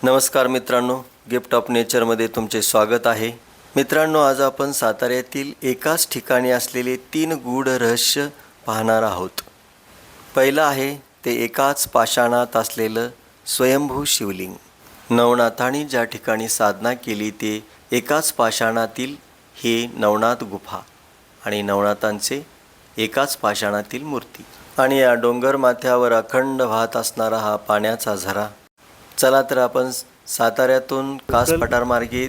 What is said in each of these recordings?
नमस्कार मित्रांनो, gift of नेचरमध्ये तुमचे स्वागत आहे. मित्रांनो, आज आपण साताऱ्यातील एकाच ठिकाणी असलेले 3 गूढ रहस्य पाहणार आहोत. पहिलं आहे ते एकाच पाषाणात असलेलं स्वयंभू शिवलिंग. नवनाथांनी ज्या ठिकाणी साधना केली ते एकाच पाषाणातील हे नवनाथ गुफा आणि नवनाथांचे एकाच पाषाणातील मूर्ती आणि या डोंगर माथ्यावर अखंड वाहत असणारा हा पाण्याचा झरा. चला तर आपण साताऱ्यातून कास पठारमार्गे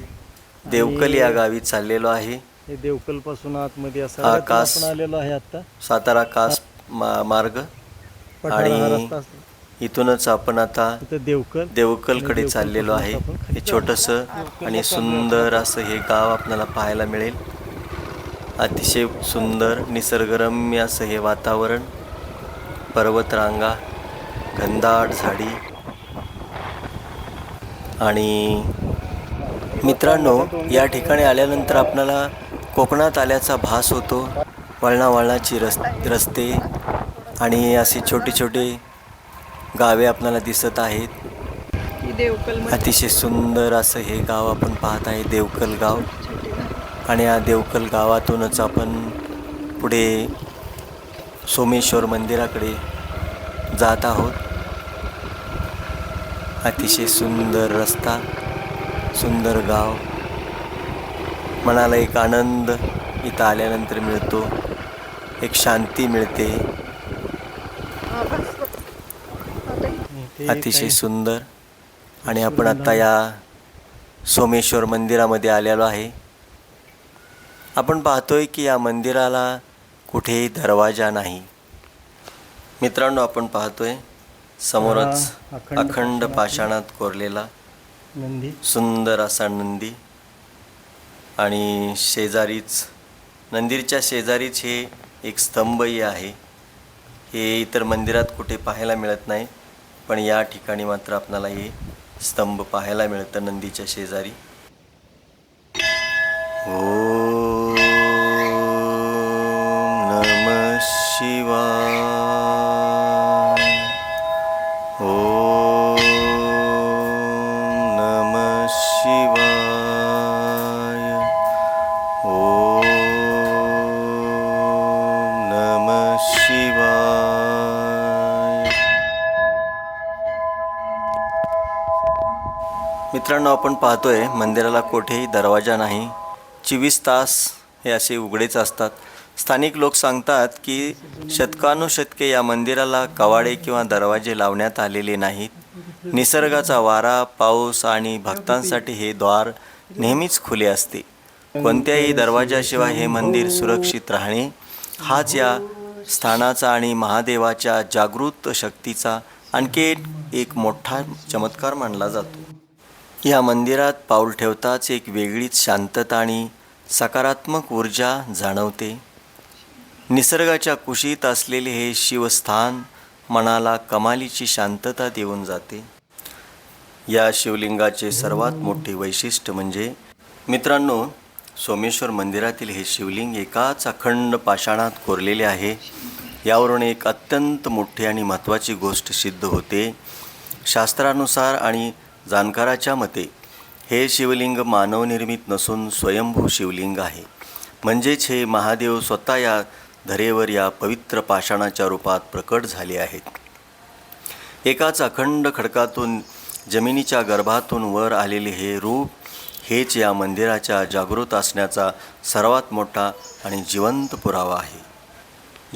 देवकल या गावी चाललेलो आहे. हे देवकल पासून आतमध्ये असं हा आपण कास आलेलो आहे आता. सातारा कास मार्ग आणि इथूनच आपण आता देवकलकडे चाललेलो आहे. हे छोटंसं आणि सुंदर असं हे गाव आपल्याला पाहायला मिळेल. अतिशय सुंदर निसर्गरम्य असं हे वातावरण, पर्वतरांगा, घनदाट झाडी आणि मित्रांनो, या ठिकाणी आल्यानंतर आपल्याला कोकणात आल्याचा भास होतो. वळणावळणाची रस्ते आणि असे छोटे छोटे गावे आपल्याला दिसत आहेत. अतिशय सुंदर असं हे गाव आपण पाहत आहे, देवकल गाव. आणि या देवकल गावातूनच आपण पुढे सोमेश्वर मंदिराकडे जात आहोत. अतिशय सुंदर रस्ता, सुंदर गाव. मनाला एक आनंद इथं आल्यानंतर मिळतो, एक शांती मिळते. अतिशय सुंदर. आणि आपण आता या सोमेश्वर मंदिरामध्ये आलेलो आहे. आपण पाहतोय की या मंदिराला कुठेही दरवाजा नाही. मित्रांनो, आपण पाहतोय समोरच अखंड पाषाणात कोरलेला सुंदर असा नंदी आणि शेजारीच मंदिरच्या शेजारीच हे एक स्तंभही आहे. हे इतर मंदिरात कुठे पाहायला मिळत नाही, पण या ठिकाणी मात्र आपल्याला हे स्तंभ पाहायला मिळतं नंदीच्या शेजारी. ओम नमः शिवाय. ओम नमः शिवाय. ओम नमः शिवाय. मित्रांनो, आपण पाहतोय मंदिराला कोठेही दरवाजा नाही. 24 तास हे असे उघडेच असतात. स्थानिक लोक सांगतात की शतकानुशतके या मंदिराला कवाडे किंवा दरवाजे लावण्यात आलेले नाहीत. निसर्गाचा वारा, पाऊस आणि भक्तांसाठी हे द्वार नेहमीच खुले असते. कोणत्याही दरवाजाशिवाय हे मंदिर सुरक्षित राहणे हाच या स्थानाचा आणि महादेवाच्या जागृत शक्तीचा आणखी एक मोठा चमत्कार मानला जातो. या मंदिरात पाऊल ठेवताच एक वेगळीच शांतता आणि सकारात्मक ऊर्जा जाणवते. निसर्गाच्या कुशीत असलेले हे शिवस्थान मनाला कमालीची शांतता देऊन जाते. या शिवलिंगाचे सर्वात मोठे वैशिष्ट्य म्हणजे मित्रांनो, सोमेश्वर मंदिरातील हे शिवलिंग एकाच अखंड पाषाणात कोरलेले आहे. यावरून एक अत्यंत मोठी आणि महत्त्वाची गोष्ट सिद्ध होते. शास्त्रानुसार आणि जाणकाराच्या मते हे शिवलिंग मानवनिर्मित नसून स्वयंभू शिवलिंग आहे. म्हणजेच हे महादेव स्वतः या धरेवर या पवित्र पाषाणाच्या रूपात प्रकट झाले आहेत. एकाच अखंड खडकातून जमिनीच्या गर्भातून वर आलेले हे रूप हेच या मंदिराच्या जागृत असण्याचा सर्वात मोठा आणि जिवंत पुरावा आहे.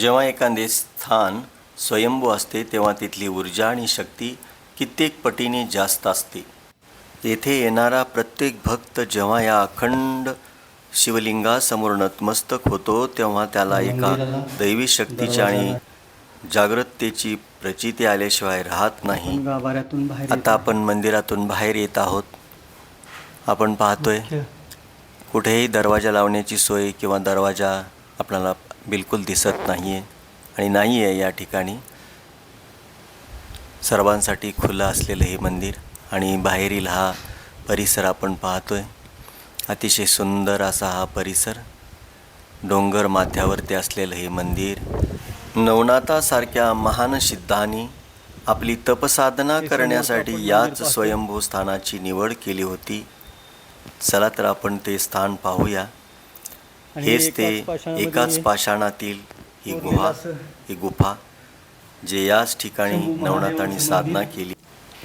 जेव्हा एखादे स्थान स्वयंभू असते तेव्हा तिथली ऊर्जा आणि शक्ती कित्येक पटीने जास्त असते. येथे येणारा प्रत्येक भक्त जेव्हा या अखंड शिवलिंगासमोर नतमस्तक होतो तेव्हा त्याला एका दैवी शक्तीची आणि जागृततेची प्रचिती आल्याशिवाय राहत नाही. आता आपण मंदिरातून बाहेर येत आहोत. आपण पाहतोय कुठेही दरवाजा लावण्याची सोय किंवा दरवाजा आपल्याला बिलकुल दिसत नाही आहे आणि नाही आहे. या ठिकाणी सर्वांसाठी खुलं असलेलं हे मंदिर आणि बाहेरील हा परिसर आपण पाहतोय. अतिशय सुंदर असा हा परिसर, डोंगर माथ्यावरती असलेलं हे मंदिर नवनाथासारख्या महान सिद्धांनी आपली तपसाधना हे करण्यासाठी समोरचं आपण याच मंदिर पाहतो. स्वयंभू स्थानाची निवड केली होती. चला तर आपण ते स्थान पाहूया. आणि हेच ते एकाच पाषाणातील ही गुहा, ही गुफा जे याच ठिकाणी नवनाथांनी साधना केली.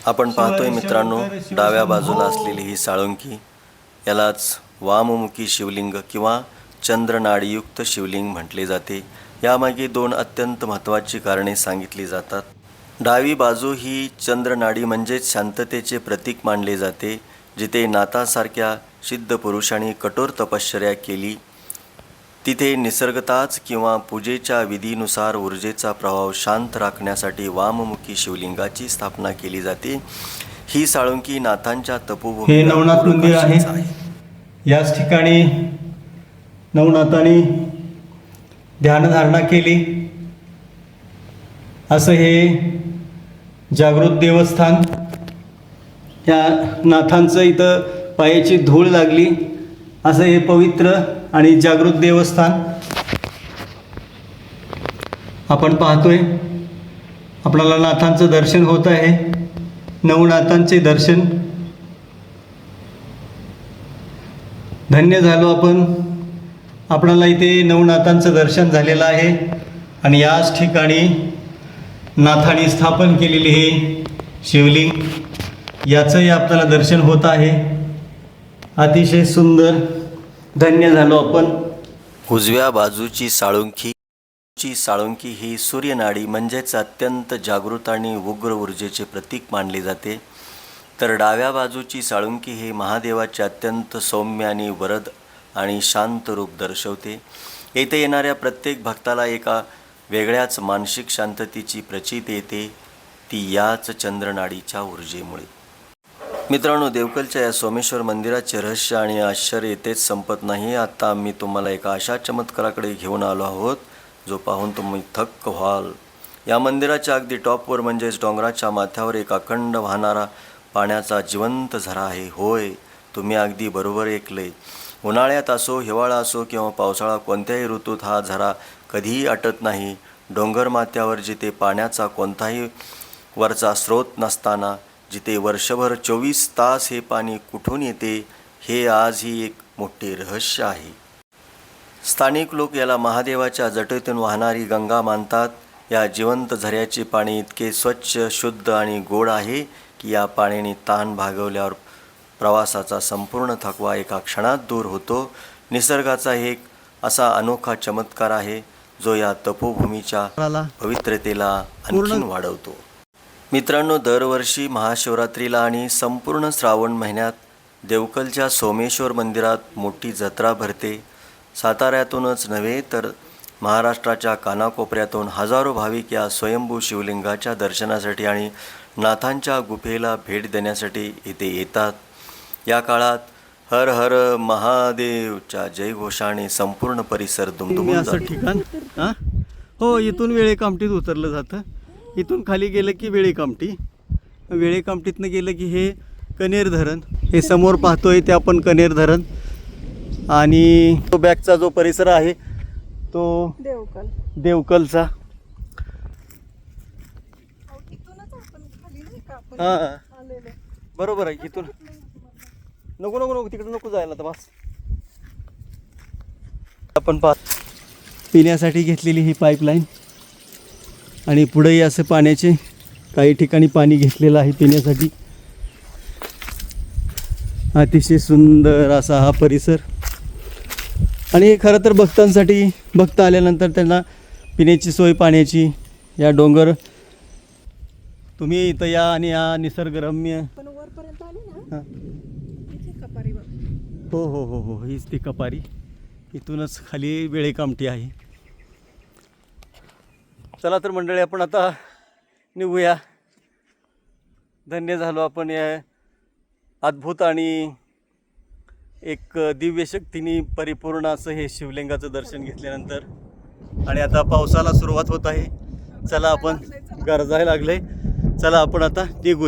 आपण पाहतोय मित्रांनो, डाव्या बाजूला असलेली ही साळुंकी, यालाच वाममुखी शिवलिंग किंवा चंद्रनाडीयुक्त शिवलिंग म्हटले जाते. यामागे 2 अत्यंत महत्त्वाची कारणे सांगितली जातात. डावी बाजू ही चंद्रनाडी म्हणजेच शांततेचे प्रतीक मानले जाते. जिथे नाथासारख्या सिद्ध पुरुषांनी कठोर तपश्चर्या केली, तिथे निसर्गताच किंवा पूजेच्या विधीनुसार ऊर्जेचा प्रभाव शांत राखण्यासाठी वाममुखी शिवलिंगाची स्थापना केली जाते. ही साळुंकी नाथांच्या तपोभूमी हे नवनाथ मंदिर आहे. याच ठिकाणी नवनाथांनी ध्यानधारणा केली. असं हे जागृत देवस्थान. या नाथांचं इथं पायाची धूळ लागली असं हे पवित्र आणि जागृत देवस्थान आपण पाहतोय. आपल्याला नाथांचं दर्शन होत आहे. नवनाथांचे दर्शन धन्य झालो आपण. आपल्याला इथे नवनाथांचं दर्शन झालेलं आहे. आणि याच ठिकाणी नाथांनी स्थापन केलेले हे शिवलिंग, याचंही आपल्याला दर्शन होत आहे. अतिशय सुंदर. धन्य झालो आपण. उजव्या बाजूची साळुंकी ही सूर्यनाडी म्हणजेच अत्यंत जागृत आणि उग्र ऊर्जेचे प्रतीक मानली जाते. तर डाव्या बाजूची साळुंकी हे महादेवाचे अत्यंत सौम्य आणि वरद आणि शांत रूप दर्शवते. येथे येणाऱ्या प्रत्येक भक्ताला एका वेगळ्याच मानसिक शांततेची प्रचिती येते, ती याच चंद्रनाडीच्या ऊर्जेमुळे. मित्रांनो, देवकलच्या या सोमेश्वर मंदिराचे रहस्य आणि आश्चर्य येथेच संपत नाही. आता मी तुम्हाला एका अशा चमत्काराकडे घेऊन आलो आहोत जो पाहून तुम्ही थक्क व्हाल. या मंदिराच्या अगदी टॉपवर म्हणजेच डोंगराच्या माथ्यावर एक अखंड वाहणारा पाण्याचा जिवंत झरा आहे. होय, तुम्ही अगदी बरोबर ऐकले. उन्हाळ्यात असो, हिवाळा असो किंवा पावसाळा, कोणत्याही ऋतूत हा झरा कधीही आटत नाही. डोंगर माथ्यावर जिथे पाण्याचा कोणताही वरचा स्रोत नसताना, जिथे वर्षभर 24 तास हे पाणी कुठून येते, हे आजही एक मोठे रहस्य आहे. स्थानिक लोक याला महादेवाच्या जटेतून वाहणारी गंगा मानतात. या जिवंत झऱ्याचे पाणी इतके स्वच्छ, शुद्ध आणि गोड आहे की या पाण्याने ताण भागवल्यावर प्रवासाचा संपूर्ण थकवा एका क्षणात दूर होतो. निसर्गाचा एक असा अनोखा चमत्कार आहे जो या तपोभूमीच्या पवित्रतेला आणखीन वाढवतो. मित्रांनो, दरवर्षी महाशिवरात्रीला आणि संपूर्ण श्रावण महिन्यात देवकलच्या सोमेश्वर मंदिरात मोठी जत्रा भरते. साताऱ्यातूनच नव्हे तर महाराष्ट्राच्या कानाकोपऱ्यातून हजारो भाविक या स्वयंभू शिवलिंगाच्या दर्शनासाठी आणि नाथांच्या गुफेला भेट देण्यासाठी इथे येतात. या काळात हर हर महादेवच्या जयघोषाने संपूर्ण परिसर दुमदुमून असं जातो. ठिकाण हां हो, इथून वेळेकामटीत उतरलं जातं. इथून खाली गेलं की वेळेकामटी, वेळेकामटीतनं गेलं की हे कनेर धरण. हे समोर पाहतोय ते आपण कनेर धरण. आणि तो बॅकचा जो परिसर आहे तो देवकलचा. हां बरोबर आहे. इथून नको नको नको तिकडे नको जायला तर बस. आपण पिण्यासाठी घेतलेली ही पाईपलाईन आणि पुढेही असं पाण्याचे काही ठिकाणी पाणी घेतलेलं आहे पिण्यासाठी. अतिशय सुंदर असा हा परिसर. आणि खरं तर भक्तांसाठी, भक्त आल्यानंतर त्यांना पिण्याची सोय पाण्याची या डोंगर, तुम्ही इथं या आणि या निसर्गरम्य. हां हो हो हो हो, हीच ती कपारी. इथूनच खाली वेळेकामटी आहे. चला तर मंडळी, आपण आता निघूया. धन्य झालो आपण या अद्भुत आणि एक दिव्य शक्तीने परिपूर्ण असं हे शिवलिंगाचं दर्शन घेतल्यानंतर. आणि आता पावसाला सुरुवात होत आहे. चला आपण गरजायला लागले. चला आपण आता निघूया.